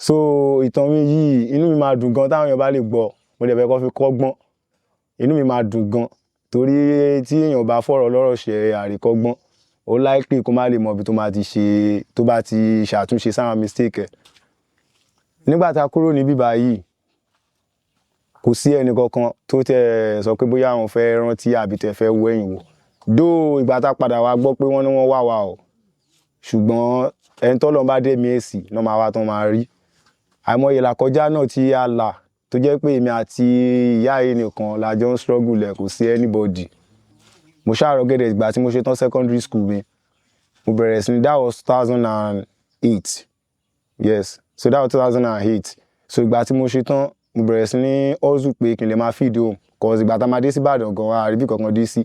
so ìtàn mi yìí inú mi máa dùn gan táwọn èèyàn bá lè gbọ́ mo dẹ̀ fẹ́ kó fi kọ́gbọ́n inú mi máa dùn gan torí tí èèyàn bá fọ̀rọ̀ lọ́rọ̀ ṣe àríkọ́gbọ́n ó likely kó má lè mọ ibi tó bá ti ṣàtúnṣe sáwọn mistake ẹ̀ nígbà tá a kúrò ní bíbá yìí kò sí ẹnì kankan tó tẹ̀ sọ pé bóyá àwọn fẹ́ rántí àbí tẹ̀ fẹ́ wo ẹ̀yìn wò dó ìgbà tá a padà wá gbọ́ pé wọ́n ní wọ́n wà wá o ṣùgbọ́n ẹni tọ́lọ́ bá dé mi èsì náà máa wá tán máa rí àìmọye làkọjá náà tí a là tó jẹ́ pé èmi àti ìyá yìí nìkan la jọ ń struggle ẹ̀ kò sí anybody mo ṣàrọ̀ gẹ́dẹ̀ ìgbà tí mo ṣe tán secondary school mi mo bẹ̀rẹ̀ sí ní that was 2008 yes so that was 2008 so ìgbà tí mo ṣe tán mo bẹ̀rẹ̀ sí ní hustle pé kí n lè máa feed home cause ìgbà tá a máa dé sí Ìbàdàn gan àríbí kankan dé sí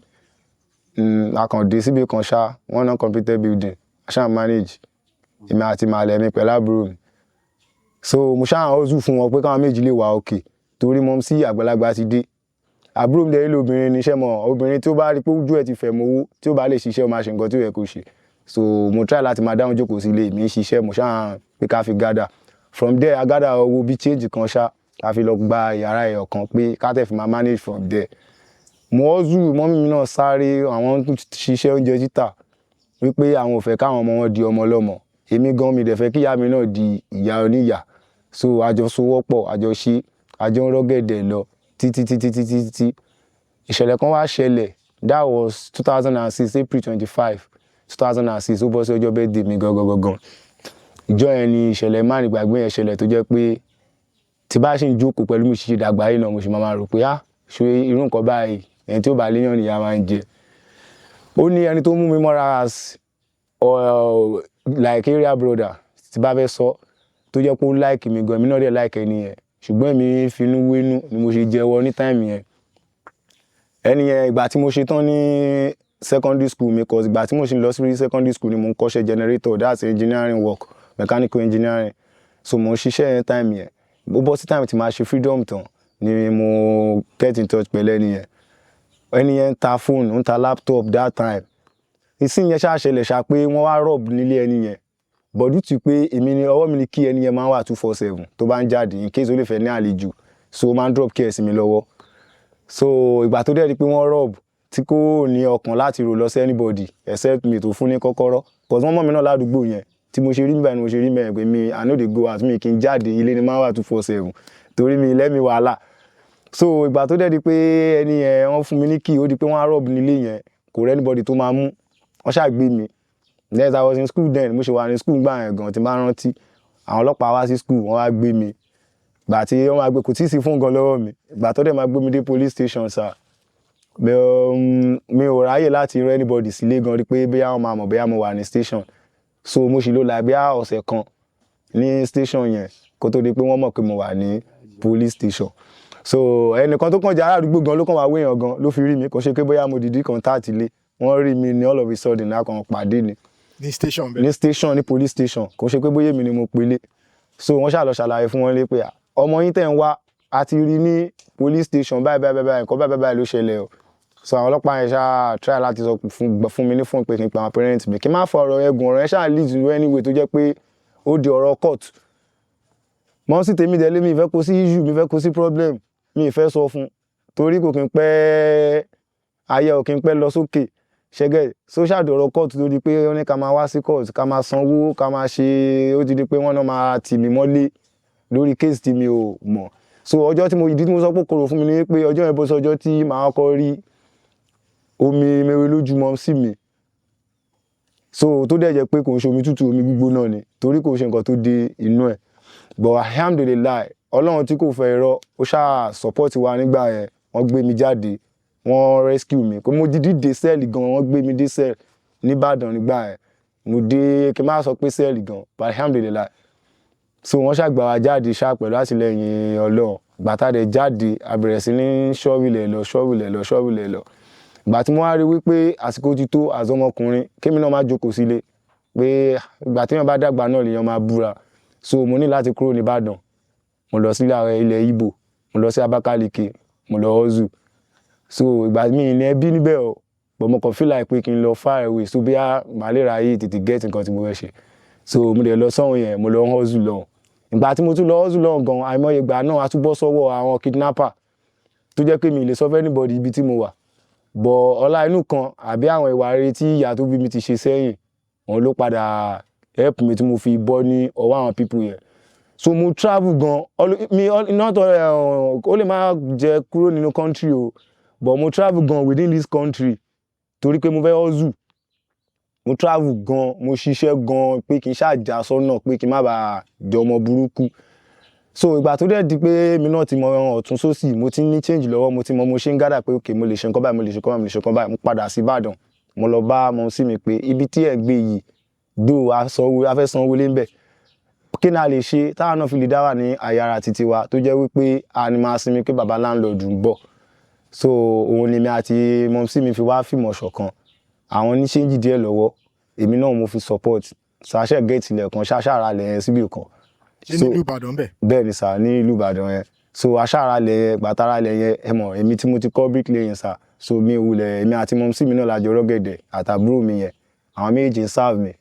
a kàn dé síbi kan ṣá one non-completed building a ṣáà manage èmi àti màlẹ̀ mi pẹ̀lú àbúrò mi so mo ṣáà hustle fún wọn pé káwọn méjì lè wà òkè torí mọ́ sí àgbàlagbà ti dé àbúrò mi dẹ̀ ilé obìnrin níṣẹ́ mọ́ obìnrin tí ó bá rí pé ojú ẹ̀ ti fẹ̀ mọ́ owó tí ó bá lè ṣiṣẹ́ ó máa ṣe nǹkan tí ó yẹ kó ṣe so mo try láti máa dáhùn jókòó sí ilé mi ṣiṣẹ́ mo ṣáà pé ká fi gather from there I gather owó bí change kan ṣá ká fi lọ gba yàrá ẹ̀yọ̀ kan pé ká tẹ̀ fi máa manage from there mo hustle mọ́mí mi náà sáré àwọn ṣiṣẹ́ oúnjẹ títà wípé àwọn ò fẹ́ káwọn ọmọ wọn di ọmọ ọlọ́mọ èmi gan mi dẹ̀ fẹ́ kí ìyá mi náà di ìyá oníyà so àjọ sowọ́pọ̀ àjọ ṣe àjọ ń rọ́gẹ̀dẹ̀ lọ títí ìṣẹ̀lẹ̀ kan wá ṣẹlẹ̀ that was 2006 April 25 2006 ó bọ́ sí ọjọ́ birthday mi gangan ìjọ yẹn ni ìṣẹ̀lẹ̀ má ní gbàgbé yẹn ṣẹlẹ̀ tó jẹ́ pé tí bá ṣe ń jókòó pẹ̀lú mi ṣiṣẹ́ dàgbà yìí náà mo ṣe máa rò pé ṣe irú nǹkan báyìí ẹni tí ó bá léyàn nìyà máa ń jẹ ó ní ẹni tó mú mi mọ́ra as like area brother tí bá fẹ́ sọ tó jẹ́ pé ó like mi gan èmi náà dẹ̀ like ẹni yẹn ṣùgbọ́n èmi finú wénú ni mo ṣe jẹ́wọ́ ní time yẹn ẹni yẹn ìgbà tí mo ṣe tán ní secondary school mi cause ìgbà tí mo ṣe lọ sí secondary school ni mo ń kọ́ṣẹ́ generator that's engineering work mechanical engineering so mo ń ṣiṣẹ́ yẹn time yẹn ó bọ́ sí time tí màá ṣe freedom tán ni mo get in touch pẹ̀lú ẹni yẹn ń ta phone ń ta laptop that time ìsìn yẹn ṣáà ṣẹlẹ̀ ṣá pé wọ́n wá rob nílé ẹni yẹn bọ̀dú ti pé èmi ni ọwọ́ mi ni kí ẹni yẹn máa ń wà 247 tó bá ń jáde in case ó lè fẹ́ ní àlejò so ó máa ń drop kí ẹ̀ sí mi lọ́wọ́ so ìgbà tó dẹ̀ di pé wọ́n rob tí kò ní ọkàn láti rò lọ sí anybody except me tó fún ní kọ́kọ́rọ́ cause wọ́n mọ̀ mí náà ládùúgbò yẹn tí mo ṣe rí nígbà ni mo ṣe rí mẹ́rin pé mi I no dey go out mi kì í jáde ilé ni máa wà 247 torí mi lẹ́mi wàhálà so ìgbà tó dẹ̀ di pé ẹni yẹn wọ́n fún mi ní key ó di pé wọ́n á rob nílé yẹn kò rẹ́ anybody tó máa mú wọ́n ṣàgbé mi then I was in school then mo ṣe wà ní school gbà yẹn gan tí máa rántí àwọn ọlọ́pàá wá sí school wọ́n wá gbé mi gbà tí wọ́n máa gbé kò tí ì sí fún gan lọ́wọ́ mi gbà tó dẹ̀ máa gbé mi dé police station sir mi ò ráyè láti rẹ́ anybody sílé gan rí pé bóyá wọ́n máa mọ̀ bóyá mo wà ní station so mo ṣì lò láì bóyá ọ̀sẹ̀ kan ní station yẹn kó tó di pé wọ́n mọ̀ pé mo wà ní police station so ẹnìkan tó kàn jẹ́ ará àdúgbò gan ló kàn wá wéèyàn gan ló fi rí mi kò ṣe pé bóyá mo dìdí contact ilé wọ́n rí mi ní all of a sudden náà kan pàdé ni ní station bẹ́ẹ̀ ní station ní police station kò ṣe pé bóyá èmi ni mo pélé so wọ́n ṣàlọ́ ṣàlàyé fún wọn lé pé ọmọ yín tẹ̀ ń wá a ti rí ní police station báyìí nǹkan báyìí ló ṣẹlẹ̀ o so àwọn ọlọ́pàá yẹn ṣáà try láti sọ fún mi ní fún pé kí n pa àwọn parents mi kí n má fọ ọ̀rọ̀ ẹ̀gùn ọ̀rọ̀ yẹn ṣáà lead to anyway tó jẹ́ pé ó di ọ̀rọ̀ court mọ́ sí tèmi dẹ̀ lé mi ìfẹ́ kó sí issue mi ìfẹ́ kó sí problem mi ìfẹ́ sọ fún torí kò kí n pẹ́ ayé ò kí n pẹ́ lọ sókè ṣẹ́gẹ́ social dọ̀rọ̀ court tó di pé wọ́n ní ká máa wá sí court ká máa sanwó ká máa ṣe ó ti di pé wọ́n náà máa tì mí mọ́lé lórí case tí mi ò mọ̀ so ọjọ́ tí mo ìdí tí mo sọ pé kòrò fún mi ni pé ọjọ́ yẹn bó sọ ọjọ́ tí màá kọ́ rí omi mẹ́rin lójúmọ́ sí mi so tó dẹ̀ jẹ́ pé kò ń ṣe omi tútù omi gbígbóná ni torí kò ṣe nǹkan tó dé inú ẹ̀ but alhamdulillah ọlọ́run tí kò fẹ́ irọ́ ó ṣáà support wa nígbà yẹn wọ́n gbé mi jáde wọ́n rescue mi kò mo dídí dé sẹ́ẹ̀lì gan wọ́n gbé mi dé sẹ́ẹ̀lì nìbàdàn nígbà yẹn mo dé kí n má sọ pé sẹ́ẹ̀lì gan but alhamdulillah so wọ́n ṣàgbà wa jáde ṣá pẹ̀lú àtìlẹ́yìn ọlọ́run gbàtà dẹ̀ jáde a bẹ̀rẹ̀ sí ní ṣọ́ọ̀bìlẹ̀ lọ ìgbà tí mo wá rí wípé àsìkò ti tó àzọmọkùnrin kémi náà má jókòó sílé pé ìgbà tí wọ́n bá dàgbà náà lèèyàn máa búra so mo ní láti kúrò nìbàdàn mo lọ sí ilẹ̀ Ìgbò mo lọ sí Abakaliki mo lọ hustle so ìgbà mi ní ẹbí níbẹ̀ o but mo kàn feel like pé kí n lọ far away so bí a máa lè ráyè tètè get nǹkan tí mo fẹ́ ṣe so mo dẹ̀ lọ sọ́hun yẹn mo lọ hustle lọ ìgbà tí mo tún lọ hustle lọ gan àìmọye ìgbà náà a tún bọ́ sọ́wọ́ àwọn kidnapper tó jẹ́ pé mi lè sọ fún anybody ibi tí mo wà bọ̀ ọlá inú kan àbí àwọn ìwà rere tí ìyá tó bí mi ti ṣe sẹ́yìn òun ló padà help mi tí mo fi bọ́ ní ọwọ́ àwọn people yẹn so mo travel gan mi not ó lè má jẹ́ kúrò nínú country o but mo travel gan within this country torí pé mo fẹ́ hustle mo travel gan mo ṣiṣẹ́ gan pé kí n ṣàjà sọ́nà pé kí n má bàa jẹ ọmọ burúkú so ìgbà tó dẹ̀ di pé mi náà ti mọ ọ̀tún sósì mo ti ní change lọ́wọ́ mo ti mọ mo ṣe ń gádà pé ok mo lè ṣe nǹkan báyìí mo lè ṣe nǹkan báyìí mo lè ṣe nǹkan báyìí mo padà sí Ìbàdàn mo lọ bá mọ sí mi pé ibi tí ẹ̀ gbé yìí dó a fẹ́ sanwó lé ń bẹ̀ kí ni a lè ṣe táwọn náà fi lè dá wà ní àyàrá títí wa tó jẹ́ wípé a ní máa sinmi pé baba landlord ń bọ̀ so òun ni mi àti mọ sí mi fi wá fìmọ̀ ṣọ̀kan àwọn ní change díẹ̀ lọ́wọ́ èmi náà mo fi support ṣàṣẹ gẹ̀ẹ́tì lẹ̀kan ṣàṣàrà lẹ̀ síbì kan ní ìlú Ìbàdàn bẹ́ẹ̀. bẹ́ẹ̀ ni sà ní ìlú Ìbàdàn yẹn so aṣáára lẹ̀ gbàtàrà lẹ̀ yẹn ẹ mọ̀ èmi tí mo ti kọ́ bricklaying sà so mi wulẹ̀ èmi àti mọ̀ sí mi náà lájọ rọ́gẹ̀dẹ̀ àtàbúrò mi yẹn àwọn méjì ń serve mi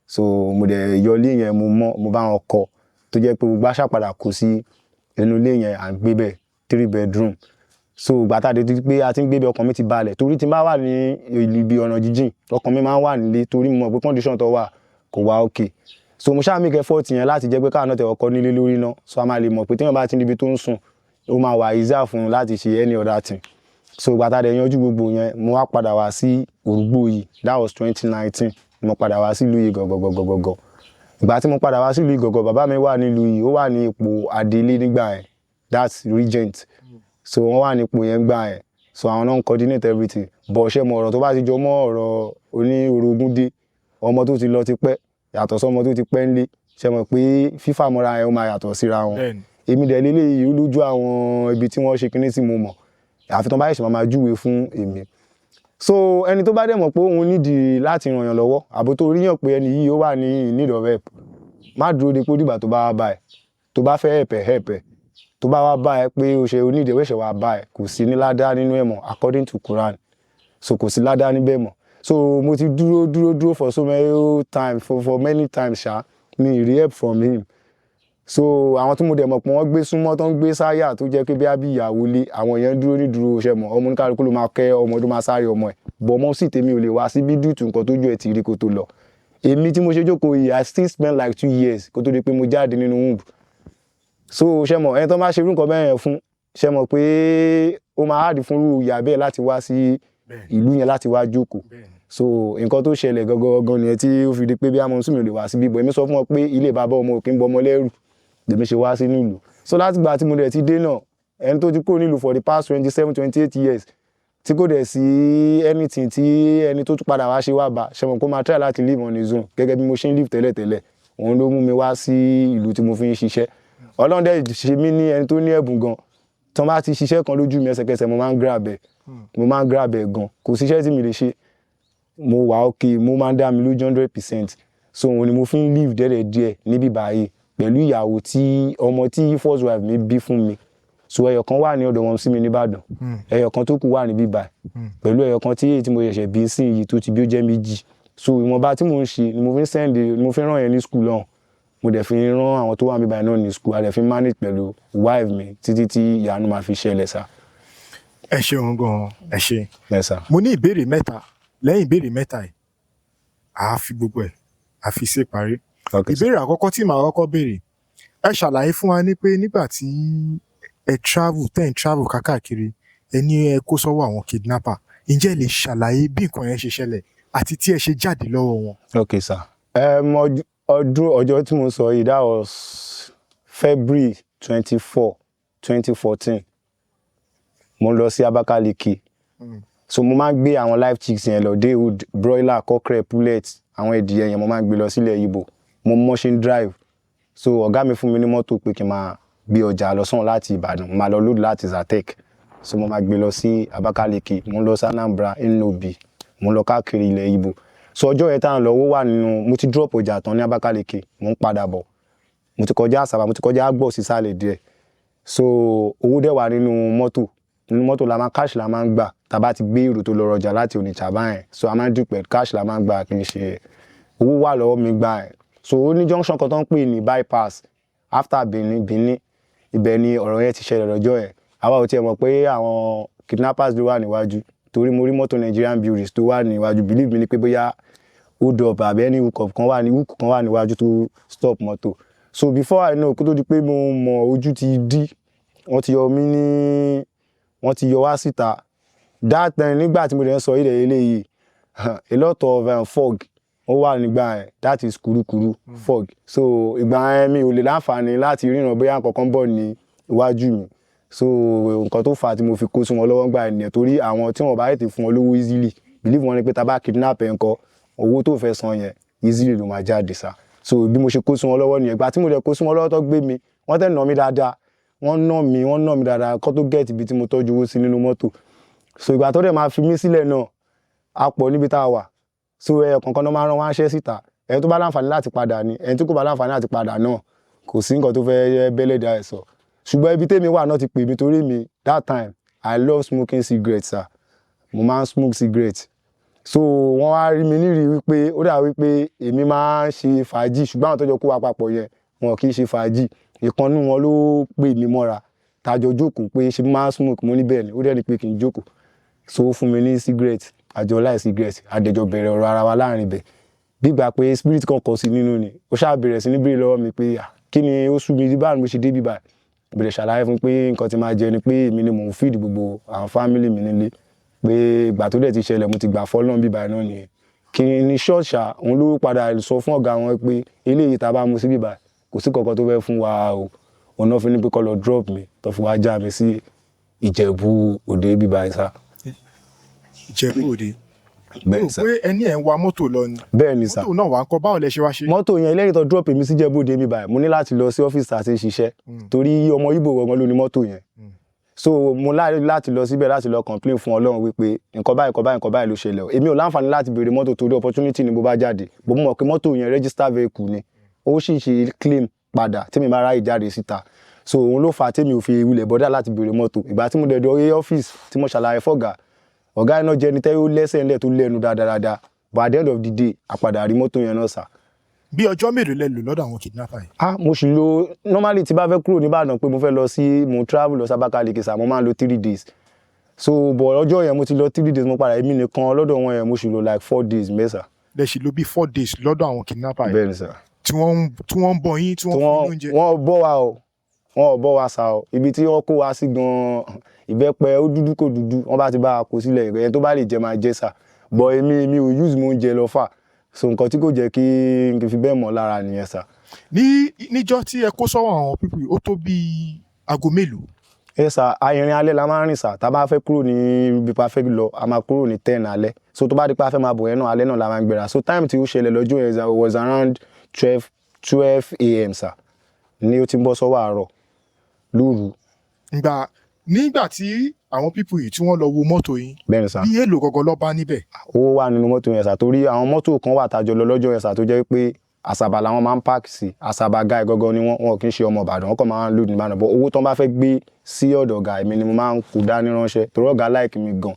so mo dẹ̀ yọlé yẹn mo bá wọn kọ́ tó jẹ́ pé gbogbo aṣàpadà kó sí inú ilé yẹn à ń gbé bẹ́ẹ̀ 3 bedroom so gbàtàdé ti pé a ti ń gbé bẹ́ẹ̀ ọkàn mi ti balẹ̀ torí tí n bá wà ní ibi ọ̀nà jíjìn ọkàn mi máa ń wà nílé torí mo mọ̀ pé condition tó wà kò wá okay so mo ṣáà make effort yẹn láti jẹ́ pé káwọn náà tẹ̀ ọkọ nílé lórí náà so a máa lè mọ̀ pé téèyàn bá ti níbi tó ń sùn ó máa wà easier fún un láti ṣe any other thing so gbàtàdé yanjú gbogbo yẹn mo wá padà wá sí Òrùgbó yìí that was 2019 mo padà wá sílùú yìí gọ̀gọ̀gọ̀gọ̀gọ̀ ìgbà tí mo padà wá sílùú yìí gọ̀gọ̀ bàbá mi wà nílùú yìí ó wà ní ipò adelé nígbà yẹn that's regent so wọ́n wà ní ipò yẹn gbà yẹn so àwọn náà ń coordinate everything bọ̀ ṣe mọ ọ̀rọ̀ tó bá ti jọ mọ́ ọ̀rọ̀ oní orogún dé ọmọ tó ti lọ ti pẹ́ yàtọ̀ sọmọ tó ti pẹ́ ńlé ṣe mọ̀ pé fífà mọ́ra yẹn ó máa yàtọ̀ síra wọn èmi dẹ̀ lélẹ́yìí ó lójú àwọn ibi tí wọ́n ṣe kinní tí mo mọ̀ àfi tán bá ṣe máa júwe fún èmi so ẹni tó bá dẹ̀ mọ̀ pé òun nídìí láti ràn yàn lọ́wọ́ àbò tó rí yàn pé ẹni yìí ó wà ní need of help má dúró de pé ó dìgbà tó bá wá bá ẹ tó bá fẹ́ help ẹ tó bá wá bá ẹ pé o ṣe onídìí ẹ̀wẹ̀ṣẹ̀ wá bá ẹ kò sí ní ládàá nínú ẹ̀ mọ́ according to Quran so kò sí ládàá níbẹ̀ mọ́ so mo ti dúró for so many times for many times ṣá mi rí help from him so àwọn tí mo dẹ̀ mọ̀ pé wọ́n gbé súnmọ́ tó ń gbé sáyà tó jẹ́ pé bí ìyàwó lé àwọn yẹn dúró ní dúró ṣe mọ̀ ọmọ oníkálukú ló máa kẹ́ ọmọ tó máa sáré ọmọ ẹ̀ bọ̀ mọ́ sì tèmi ò lè wá sí bí dùtù nǹkan tó jọ ẹ̀ ti rí kó tó lọ èmi tí mo ṣe jókòó yìí I still spend like 2 years kó tó di pé mo jáde nínú womb so ṣe mọ̀ ẹni tó máa ṣe irú nǹkan bẹ́ẹ̀ yẹn fún ṣe mọ̀ pé ó máa hard fún irú ìyá bẹ́ẹ̀ láti wá sí ìlú yẹn láti wá jókòó so nǹkan tó ṣẹlẹ̀ gangan nìyẹn tí ó fi di pé bí àmọ́ sùnmí ò lè wá sí bíbọ̀ èmi sọ fún wọn pé ilé bàbá ọmọ òkè ń bọ ọmọ lẹ́rù lèmi ṣe wá sínú ìlú so láti gbà tí mo dẹ̀ ti dé náà ẹni tó ti kúrò nílùú for the past 27-28 years tí kò dẹ̀ sí anything tí ẹni tó tún padà wá ṣe wá bá ṣe mọ̀ kó máa try láti live on his own gẹ́gẹ́ bí mo ṣe ń live tẹ́lẹ̀tẹ́lẹ̀ òun ló mú mi wá sí ìlú tí mo fi ń ṣiṣẹ́ Ọlọ́run dẹ̀ ṣe mí ní ẹni tó ní ẹ̀bùn gan tí wọ́n bá ti ṣiṣẹ́ kan lójú mi ẹsẹ̀kẹsẹ̀ mo máa ń grab ẹ̀ gan kò síṣẹ́ tí mi lè ṣe mo wà okay mo máa ń dá mi lójú 100% so òun ni mo fi ń live díẹ̀ níbí báyìí pẹ̀lú ìyàwó tí ọmọ tí first wife mi bí fún mi so ẹyọ kan wà ní ọ̀dọ̀ wọn sí mi nìbàdàn ẹyọ kan tó kù wà níbí báyìí pẹ̀lú ẹyọ kan tí mo ṣẹ̀ṣẹ̀ bí sí yìí tó ti bí ó jẹ́ méjì so ìwọ̀nba tí mo ń ṣe ni mo fi ràn yẹn ní school náà mo dẹ̀ fi ràn àwọn tó wà níbí báyìí náà ní school a dẹ̀ fi manage pẹ̀lú wife mi títí tí ìyanu máa fi ṣẹlẹ̀ sá. ẹ ṣeun gan ẹ ṣe. Yes sir. mo ní ìbéèrè mẹ́ta lẹ́yìn ìbéèrè mẹ́ta yìí àá fi gbogbo ẹ̀ àfi ṣe parí. ìbéèrè àkọ́kọ́ tí màá kọ́kọ́ béèrè ẹ ṣàlàyé fún wa ní pé nígbà tí ẹ travel kákàkiri ẹ ní ẹ kó sọ́wọ́ àwọn kidnapper ǹjẹ́ ẹ lè ṣàlàyé bí nǹkan yẹn ṣe ṣẹlẹ̀ àti tí ẹ ṣe jáde lọ́wọ́ wọn. Okay sir. Ọjọ́ tí mo sọ yìí that was February 24, 2014 mo lọ sí Abakaliki so mo máa ń gbé àwọn live chicks yẹn lọ daywood broiler cockerel pullet àwọn ẹdìyẹ yẹn mo máa ń gbé lọ sílẹ̀ Ìgbò mo machine drive so ọ̀gá mi fún mi ní mọ́tò pé kí n máa gbé ọjà lọ sọ́n láti Ìbàdàn máa lọ load láti Zatec so mo máa gbé lọ sí Abakaliki mo lọ sí Anambra Nnobi mo lọ káàkiri ilẹ̀ Ìgbò so ọjọ́ yẹn táwọn lọ owó wà nínú mo ti drop ọjà tán ní Abakaliki mo ń padà bọ̀ mo ti kọjá Àsàbà mo ti kọjá Agbọ̀ sísàlẹ̀ díẹ̀ so owó dẹ̀ wà nínú mọ́tò la máa cash la máa ń gbà tá bá ti gbé èrò tó lọ rọjà láti Onitsha báyẹn so a máa ń dúpẹ́ cash la máa ń gbà kì í ṣe owó wà lọ́wọ́ mi gbà ẹ̀ so ó ní junction kan tó ń pè ní bypass after Benin ibẹ̀ ni ọ̀rọ̀ yẹn ti ṣẹlẹ̀ lọ́jọ́ yẹn àwa ò tiẹ̀ mọ̀ pé àwọn kidnappers ló wà níwájú torí mo rí mọ́tò Nigerian Breweries tó wà níwájú believe me ni pé bóyá hold up àbí any hook kan wà níwájú tó stop mọ́tò so before I know kó tó di pé mo mọ̀ ojú ti dí wọ́n ti yọ wá síta that time nígbà tí mo dẹ̀ ń sọ ilẹ̀ eléyìí a lot of fog ó wà nígbà yẹn that is kurukuru fog so ìgbà yẹn mi ò lè láǹfààní láti ríran bóyá nǹkan kan bọ̀ ní iwájú mi so nǹkan tó fà á tí mo fi kó sí wọn lọ́wọ́ gbà yẹn torí àwọn tí wọ́n bá tètè fún wọn lówó easily believe wọn ni pé tá bá kidnap ẹ̀ ńkọ́ owó tó fẹ́ san yẹn easily ló máa jáde sá so bí mo ṣe kó sí wọn lọ́wọ́ nìyẹn ìgbà tí mo dẹ̀ kó sí wọn lọ́wọ́ tó gbé mi wọ́n tẹ̀ nà mí dáadáa wọ́n nà mí dáadáa kó tó gẹ̀ẹ́tì ibi tí mo tọ́jú owó sí nínú mọ́tò so ìgbà tó dẹ̀ máa fi mí sílẹ̀ náà a pọ̀ níbi tá a wà so kọ̀ọ̀kan náà máa rán wá ṣẹ́ síta ẹni tó bá láǹfààní láti padà ni ẹni tí kò bá láǹfààní láti padà náà kò sí nǹkan tó fẹ́ bẹ́lẹ̀ dá ẹ̀ sọ ṣùgbọ́n ibi tèmi wà náà ti pè mí torí mi that time I love smoking cigarettes sir mo máa ń smoke cigarettes so wọ́n wá rí mi nírìí wípé ó dà wípé èmi máa ń ṣe fàájì ṣùgbọ́n àwọn tó jọ kó wa papọ̀ yẹn wọn kì í ṣe fàájì ìkànnì wọn ló pè mí mọ́ra tàjọ jókòó pé ṣe máa ń smoke mo ní bẹ́ẹ̀ ni ó dẹ̀ ní pé kí n jókòó so ó fún mi ní cigarette àjọ láì cigarette àdẹjọ bẹ̀rẹ̀ ọ̀rọ̀ ara wa láàrin bẹ̀ gbígbà pé spirit kan kọ sí nínú ni ó ṣáà bẹ̀rẹ̀ sí ní béèrè lọ́wọ́ mi pé kí ni ó sú mi bí báyìí mo ṣe dé bí báyìí bẹ̀rẹ̀ ṣàlàyé fún pé nǹkan tí máa jẹ ni pé èmi ni mò ń feed gbogbo àwọn family mi nílé pé ìgbà tó dẹ̀ ti ṣẹlẹ̀ mo ti gbà fọ́lọ́n bí báyìí náà nìyẹn kí ni ṣọ́ọ̀ṣà òun ló padà sọ fún ọ̀gá wọn pé eléyìí tá a bá mu sí bí báyìí kò sí kankan tó fẹ́ fún wa o òun náà fi ní pé kó lọ drop mi tó fi wá já mi sí Ìjẹ̀bú Òde bí báyìí sá. Ìjẹ̀bú Òde bẹ́ẹ̀ sá pé ẹni ẹ̀ ń wa mọ́tò lọ ni bẹ́ẹ̀ ni sá mọ́tò náà wà ń kọ́ báwo lẹ ṣe wá ṣe. mọ́tò yẹn lẹ́yìn tó drop mi sí Ìjẹ̀bú Òde mi báyìí mo ní láti lọ sí ọ́fíìsì àti ṣiṣẹ́ torí ọmọ Ìgbò gangan ló ní mọ́tò yẹn so mo láti lọ síbẹ̀ láti lọ complain fún Ọlọ́run wípé nǹkan báyìí ló ṣẹlẹ̀ o èmi ò láǹfààní láti béèrè mọ́tò torí opportunity ni bó bá jáde bó mọ̀ pé mọ́tò yẹn register vehicle ni ó sì ṣe claim padà tí mi máa ráyè jáde síta so òun ló fà á tèmi ò fi wulẹ̀ bọ́dà láti béèrè mọ́tò ìgbà tí mo dẹ̀ dé ọ́fíìsì tí mo ṣàlàyé fọ́gà ọ̀gá iná jẹ́ ni tẹ́ ó lẹ́sẹ̀ ńlẹ̀ tó lẹ́nu dáadáa but at the end of the day àpadà rí mọ́tò yẹn náà sà. bí ọjọ́ mélòó lẹ lò lọ́dọ̀ àwọn kidnapper yìí. mo sì lo normally tí bá fẹ́ kúrò nìbàdàn pé mo fẹ́ lọ sí mo travel lọ sí Abakaliki sà mo máa ń lo 3 days so but ọjọ́ yẹn mo ti lọ 3 days mo padà èmi nìkan lọ́dọ̀ wọn yẹn mo sì lo like 4 days mẹ́sà. lẹ sì lò bí 4 days lọ́dọ̀ àwọn kidnapper yìí. bẹ́ẹ̀ ni sà. tí wọ́n ń bọ̀ yín tí wọ́n fún yín oúnjẹ. wọ́n bọ́ wa o wọ́n bọ́ wa sà o ibi tí wọ́n kó wa sí gan-an ìbẹ́pẹ ó dúdú kò dúdú wọ́n bá ti bá a kó sílẹ̀ ẹ̀yẹn tó bá lè jẹ máa jẹ sà but èmi ò use mo oúnjẹ lọ fà so nǹkan tí kò jẹ́ kí n fi bẹ́ẹ̀ mọ́ lára nìyẹn sà. níjọ́ tí ẹ kó sọ́wọ́ àwọn pípì ó tó bíi aago mélòó. ẹ sà ìrìn alẹ́ la máa ń rìn sà tá a bá fẹ́ kúrò ní ibi pa fẹ́ lọ a máa kúrò ní 10 alẹ́ so tó bá di pa fẹ́ máa bọ̀ yẹn náà alẹ́ náà la máa ń gbéra so time tí ó ṣẹlẹ̀ lọ́jọ́ yẹn was around 12 a.m. sà ni ó ti ń bọ́ sọ́wọ́ àárọ̀ lóru. nígbà tí àwọn pípù yìí tí wọ́n lọ wo mọ́tò yín bẹ́ẹ̀ni sà bí èlò gọ́gọ́ lọ bá níbẹ̀. owó wà nínú mọ́tò yẹn sà torí àwọn mọ́tò kan wà tájọ lọ lọ́jọ́ yẹn sà tó jẹ́ pé Àsàbà làwọn máa ń páàkì sí Àsàbà guy gọ́gọ́ ni wọ́n kì í ṣe ọmọ Ìbàdàn wọ́n kàn máa ń lò níbàdàn bọ́ owó tán bá fẹ́ gbé sí ọ̀dọ̀ ọ̀gá mi ni mo máa ń kó dání ránṣẹ́ torí ọ̀gá láìkì mi gan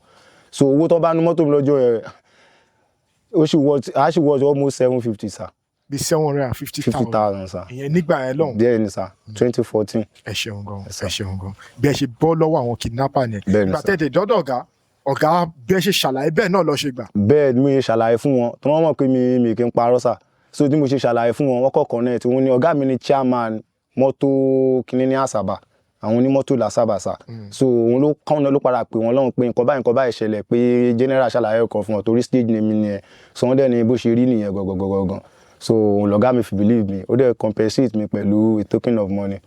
so owó tán bá ní mọ́tò mi lọ́jọ́ yẹn ó sì wọ́ almost 750 sà. bí 750,000 sà. ìyẹn nígbà yẹn lọ́hùn. bẹ́ẹ̀ ni sà 2014. ẹ ṣeun gan bí ẹ ṣe bọ́ lọ́wọ́ àwọn kidnapper yẹn. bẹ́ẹ̀ ni sà. ìgbà tẹ̀tẹ̀ dọ́dọ̀ ọ̀gá bí ẹ ṣe ṣàlàyé bẹ́ẹ̀ náà lọ ṣe gbà. bẹ́ẹ̀ ni mo ṣe ṣàlàyé fún wọn tí wọ́n mọ̀ pé mi kì í parọ́ sà so tí mo ṣe ṣàlàyé fún wọn wọ́n kọ̀ọ̀kan náà tí wọ́n ní ọ̀gá mi ní chairman mọ́tò kínní ní Àsàbà àwọn onímọ́tò làṣàbà sà so òun ló kàn ló padà pé wọn lọ́hùn pé nǹkan báyìí ṣẹlẹ̀ pé general ṣàlàyé ọkàn fún wọn torí stage name nìyẹn so wọ́n dẹ̀ ní bó ṣe rí nìyẹn gangan so lọ́gá mi fi believe me ó dẹ̀ compensate mi pẹ̀lú a token of money